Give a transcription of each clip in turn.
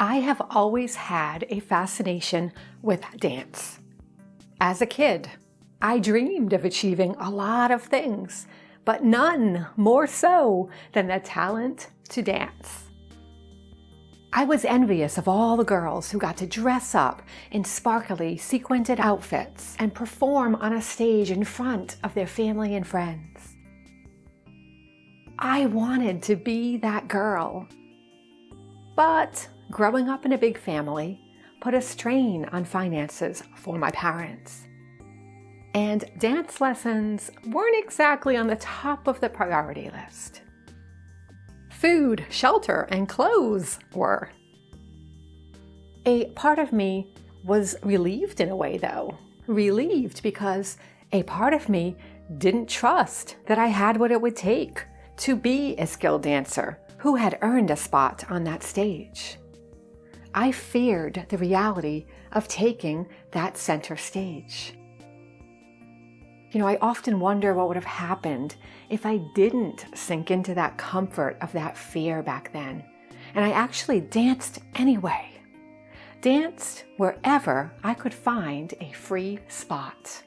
I have always had a fascination with dance. As a kid, I dreamed of achieving a lot of things, but none more so than the talent to dance. I was envious of all the girls who got to dress up in sparkly, sequined outfits and perform on a stage in front of their family and friends. I wanted to be that girl. But growing up in a big family put a strain on finances for my parents. And dance lessons weren't exactly on the top of the priority list. Food, shelter, and clothes were. A part of me was relieved in a way, though. Relieved because a part of me didn't trust that I had what it would take to be a skilled dancer who had earned a spot on that stage. I feared the reality of taking that center stage. I often wonder what would have happened if I didn't sink into that comfort of that fear back then, and I actually danced anyway. Danced wherever I could find a free spot.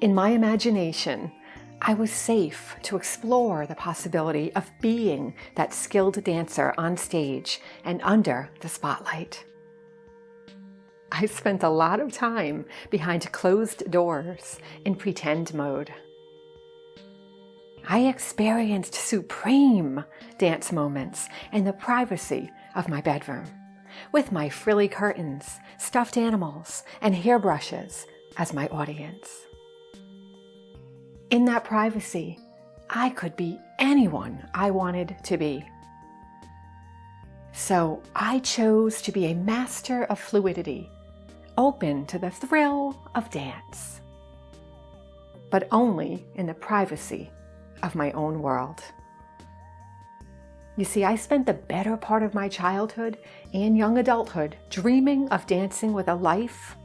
In my imagination, I was safe to explore the possibility of being that skilled dancer on stage and under the spotlight. I spent a lot of time behind closed doors in pretend mode. I experienced supreme dance moments in the privacy of my bedroom, with my frilly curtains, stuffed animals, and hairbrushes as my audience. In that privacy, I could be anyone I wanted to be. So I chose to be a master of fluidity, open to the thrill of dance, but only in the privacy of my own world. You see, I spent the better part of my childhood and young adulthood dreaming of dancing with a life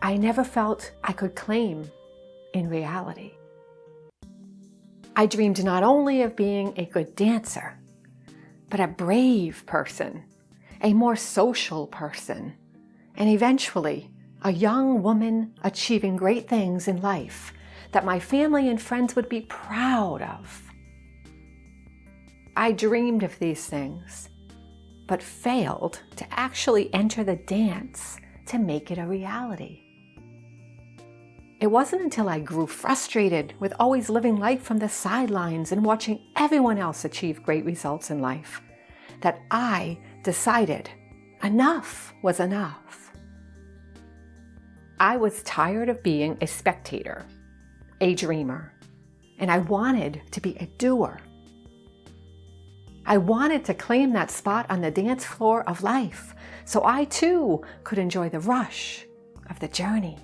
I never felt I could claim in reality. I dreamed not only of being a good dancer, but a brave person, a more social person, and eventually a young woman achieving great things in life that my family and friends would be proud of. I dreamed of these things, but failed to actually enter the dance to make it a reality. It wasn't until I grew frustrated with always living life from the sidelines and watching everyone else achieve great results in life that I decided enough was enough. I was tired of being a spectator, a dreamer, and I wanted to be a doer. I wanted to claim that spot on the dance floor of life so I too could enjoy the rush of the journey.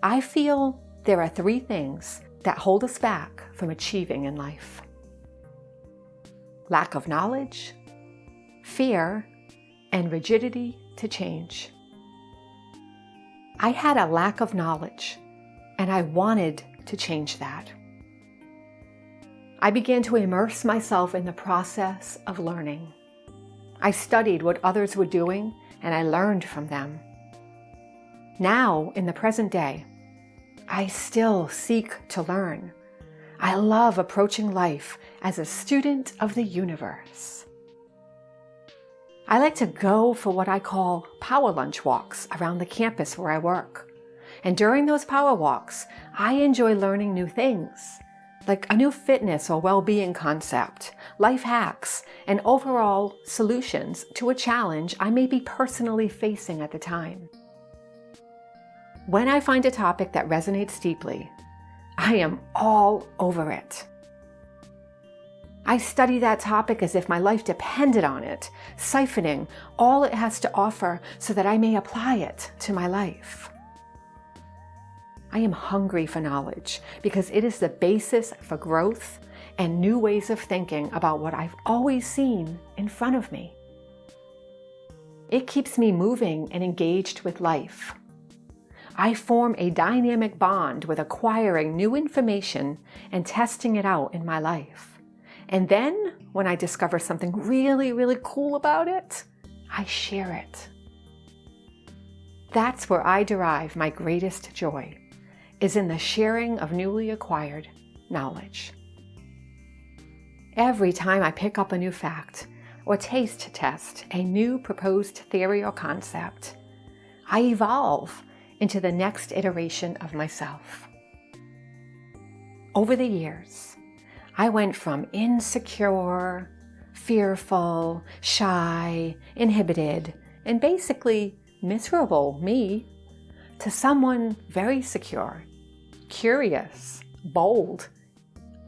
I feel there are 3 things that hold us back from achieving in life: lack of knowledge, fear, and rigidity to change. I had a lack of knowledge, and I wanted to change that. I began to immerse myself in the process of learning. I studied what others were doing, and I learned from them. Now, in the present day, I still seek to learn. I love approaching life as a student of the universe. I like to go for what I call power lunch walks around the campus where I work. And during those power walks, I enjoy learning new things, like a new fitness or well-being concept, life hacks, and overall solutions to a challenge I may be personally facing at the time. When I find a topic that resonates deeply, I am all over it. I study that topic as if my life depended on it, siphoning all it has to offer so that I may apply it to my life. I am hungry for knowledge because it is the basis for growth and new ways of thinking about what I've always seen in front of me. It keeps me moving and engaged with life. I form a dynamic bond with acquiring new information and testing it out in my life. And then, when I discover something really, really cool about it, I share it. That's where I derive my greatest joy, is in the sharing of newly acquired knowledge. Every time I pick up a new fact or taste test a new proposed theory or concept, I evolve into the next iteration of myself. Over the years, I went from insecure, fearful, shy, inhibited, and basically miserable me to someone very secure, curious, bold,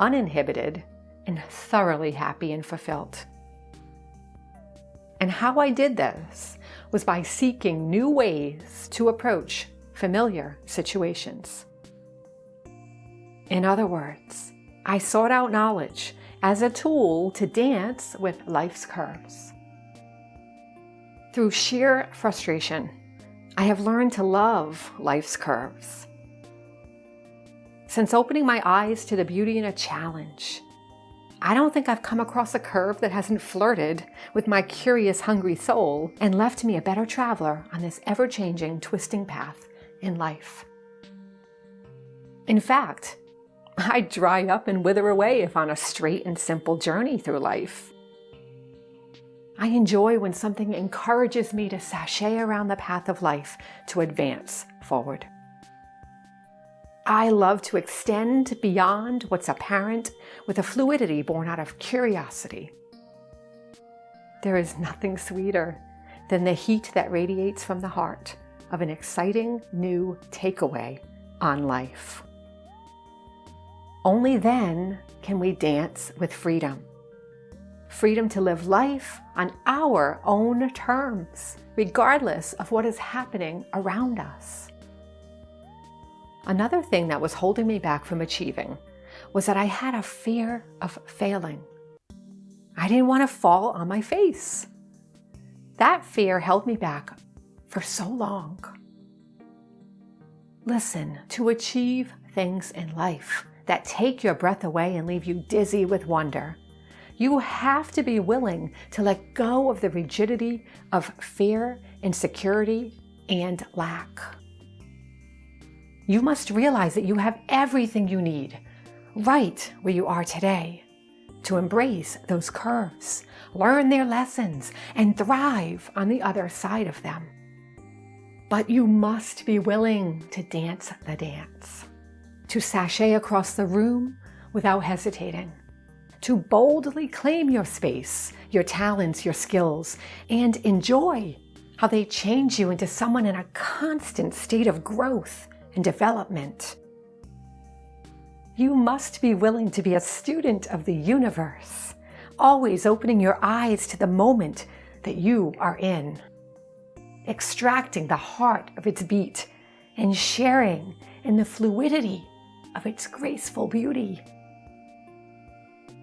uninhibited, and thoroughly happy and fulfilled. And how I did this was by seeking new ways to approach familiar situations. In other words, I sought out knowledge as a tool to dance with life's curves. Through sheer frustration, I have learned to love life's curves. Since opening my eyes to the beauty in a challenge, I don't think I've come across a curve that hasn't flirted with my curious, hungry soul and left me a better traveler on this ever-changing, twisting path in life. In fact, I dry up and wither away if on a straight and simple journey through life. I enjoy when something encourages me to sashay around the path of life to advance forward. I love to extend beyond what's apparent with a fluidity born out of curiosity. There is nothing sweeter than the heat that radiates from the heart of an exciting new takeaway on life. Only then can we dance with freedom. Freedom to live life on our own terms, regardless of what is happening around us. Another thing that was holding me back from achieving was that I had a fear of failing. I didn't want to fall on my face. That fear held me back for so long. Listen, to achieve things in life that take your breath away and leave you dizzy with wonder, you have to be willing to let go of the rigidity of fear, insecurity, and lack. You must realize that you have everything you need right where you are today to embrace those curves, learn their lessons, and thrive on the other side of them. But you must be willing to dance the dance, to sashay across the room without hesitating, to boldly claim your space, your talents, your skills, and enjoy how they change you into someone in a constant state of growth and development. You must be willing to be a student of the universe, always opening your eyes to the moment that you are in, extracting the heart of its beat and sharing in the fluidity of its graceful beauty.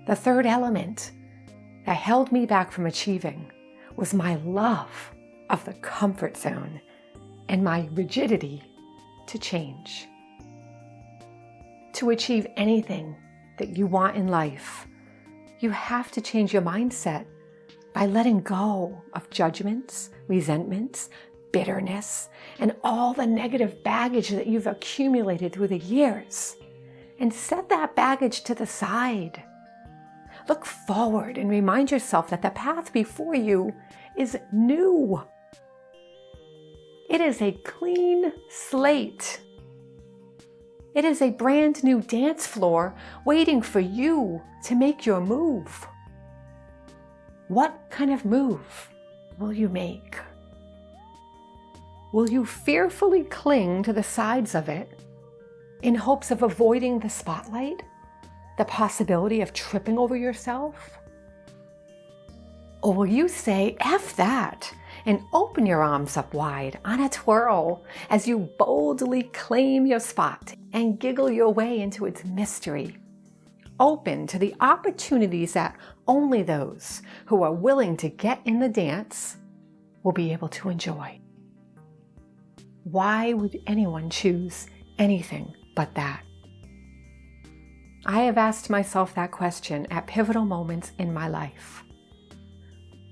The third element that held me back from achieving was my love of the comfort zone and my rigidity to change. To achieve anything that you want in life, you have to change your mindset by letting go of judgments, resentments, bitterness, and all the negative baggage that you've accumulated through the years, and set that baggage to the side. Look forward and remind yourself that the path before you is new. It is a clean slate. It is a brand new dance floor waiting for you to make your move. What kind of move will you make? Will you fearfully cling to the sides of it in hopes of avoiding the spotlight, the possibility of tripping over yourself? Or will you say, F that, and open your arms up wide on a twirl as you boldly claim your spot and giggle your way into its mystery, open to the opportunities that only those who are willing to get in the dance will be able to enjoy? Why would anyone choose anything but that? I have asked myself that question at pivotal moments in my life.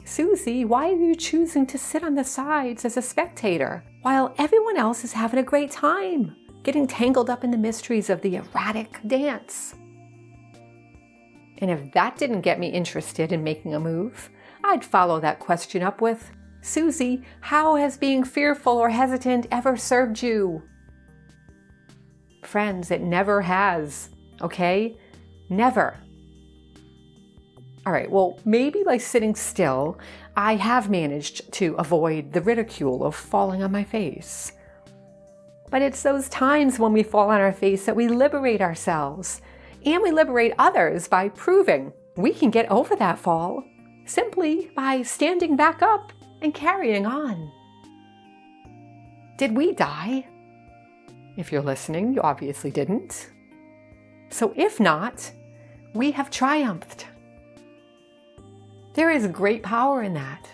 Susie, why are you choosing to sit on the sides as a spectator while everyone else is having a great time, getting tangled up in the mysteries of the erratic dance? And if that didn't get me interested in making a move, I'd follow that question up with, Susie, how has being fearful or hesitant ever served you? Friends, it never has, okay? Never. All right, well, maybe by sitting still, I have managed to avoid the ridicule of falling on my face. But it's those times when we fall on our face that we liberate ourselves, and we liberate others by proving we can get over that fall simply by standing back up and carrying on. Did we die? If you're listening, you obviously didn't. So if not, we have triumphed. There is great power in that.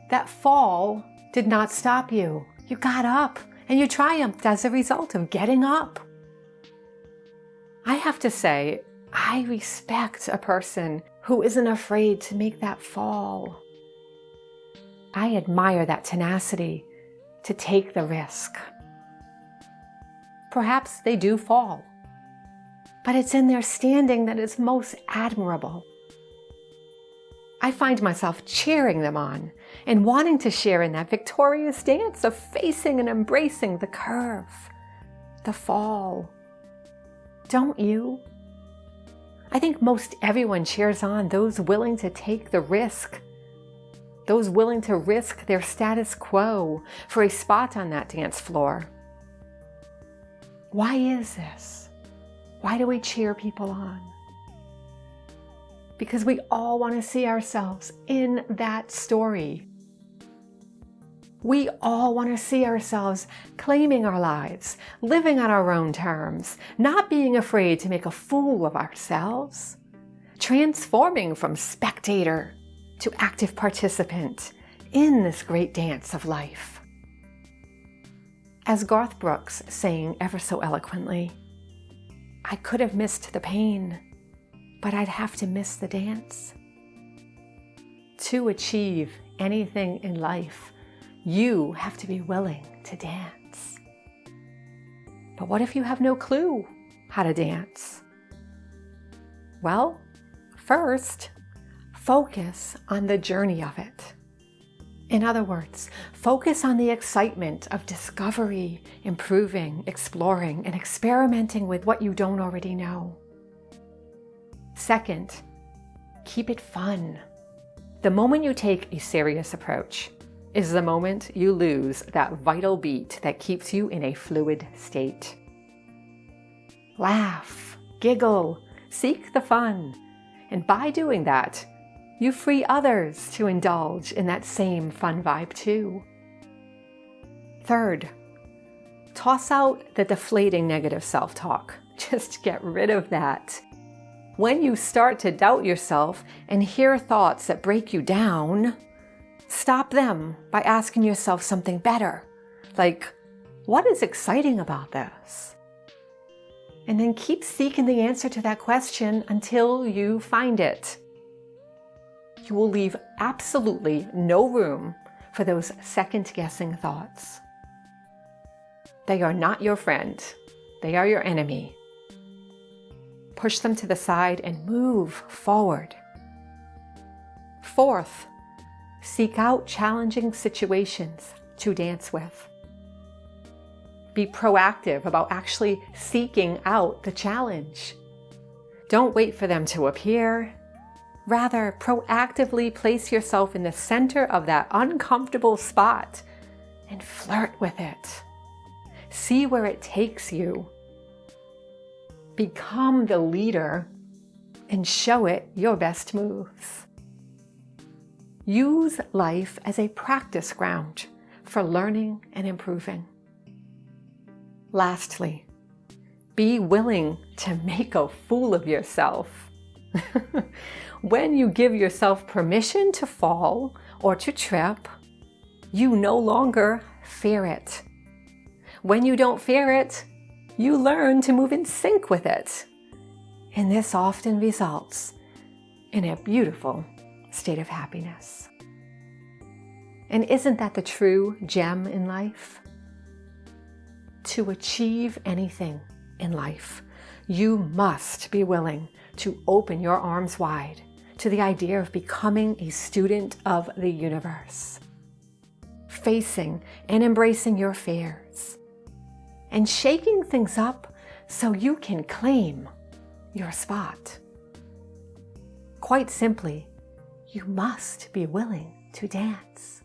That fall did not stop you. You got up and you triumphed as a result of getting up. I have to say, I respect a person who isn't afraid to make that fall. I admire that tenacity to take the risk. Perhaps they do fall, but it's in their standing that is most admirable. I find myself cheering them on and wanting to share in that victorious dance of facing and embracing the curve, the fall. Don't you? I think most everyone cheers on those willing to take the risk, those willing to risk their status quo for a spot on that dance floor. Why is this? Why do we cheer people on? Because we all want to see ourselves in that story. We all want to see ourselves claiming our lives, living on our own terms, not being afraid to make a fool of ourselves, transforming from spectator to active participant in this great dance of life. As Garth Brooks sang ever so eloquently, I could have missed the pain, but I'd have to miss the dance. To achieve anything in life, you have to be willing to dance. But what if you have no clue how to dance? Well, first, focus on the journey of it. In other words, focus on the excitement of discovery, improving, exploring, and experimenting with what you don't already know. Second, keep it fun. The moment you take a serious approach is the moment you lose that vital beat that keeps you in a fluid state. Laugh, giggle, seek the fun, and by doing that, you free others to indulge in that same fun vibe too. Third, toss out the deflating negative self-talk. Just get rid of that. When you start to doubt yourself and hear thoughts that break you down, stop them by asking yourself something better, like, what is exciting about this? And then keep seeking the answer to that question until you find it. You will leave absolutely no room for those second-guessing thoughts. They are not your friend. They are your enemy. Push them to the side and move forward. Fourth, seek out challenging situations to dance with. Be proactive about actually seeking out the challenge. Don't wait for them to appear. Rather, proactively place yourself in the center of that uncomfortable spot and flirt with it. See where it takes you. Become the leader and show it your best moves. Use life as a practice ground for learning and improving. Lastly, be willing to make a fool of yourself. When you give yourself permission to fall or to trip, you no longer fear it. When you don't fear it, you learn to move in sync with it. And this often results in a beautiful state of happiness. And isn't that the true gem in life? To achieve anything in life, you must be willing to open your arms wide to the idea of becoming a student of the universe, facing and embracing your fears, and shaking things up so you can claim your spot. Quite simply, you must be willing to dance.